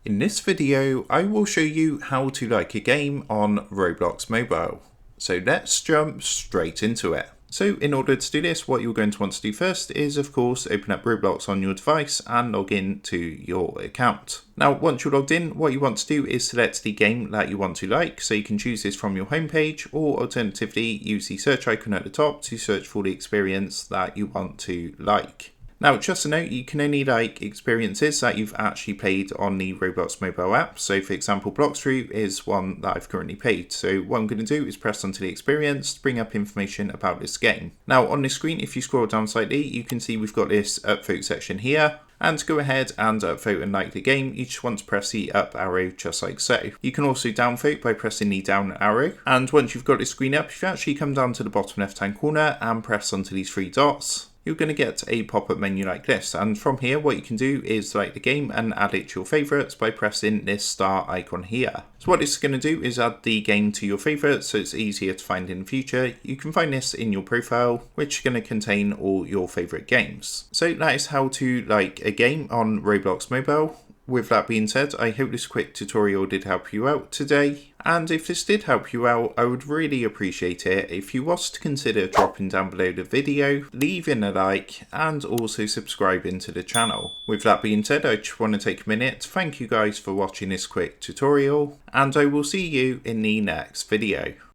In this video, I will show you how to like a game on Roblox Mobile. So let's jump straight into it. So in order to do this, what you're going to want to do first is of course open up Roblox on your device and log in to your account. Now once you're logged in, what you want to do is select the game that you want to like. So you can choose this from your homepage, or alternatively use the search icon at the top to search for the experience that you want to like. Now, just a note, you can only like experiences that you've actually played on the Roblox mobile app. So for example, Bloxroot is one that I've currently played. So what I'm going to do is press onto the experience to bring up information about this game. Now on this screen, if you scroll down slightly, you can see we've got this upvote section here. And to go ahead and upvote and like the game, you just want to press the up arrow just like so. You can also downvote by pressing the down arrow. And once you've got the screen up, if you actually come down to the bottom left hand corner and press onto these three dots, you're going to get a pop-up menu like this, and from here what you can do is like the game and add it to your favourites by pressing this star icon here. So what this is going to do is add the game to your favourites so it's easier to find in the future. You can find this in your profile, which is going to contain all your favourite games. So that is how to like a game on Roblox Mobile. With that being said, I hope this quick tutorial did help you out today. And if this did help you out, I would really appreciate it if you was to consider dropping down below the video, leaving a like, and also subscribing to the channel. With that being said, I just want to take a minute to thank you guys for watching this quick tutorial, and I will see you in the next video.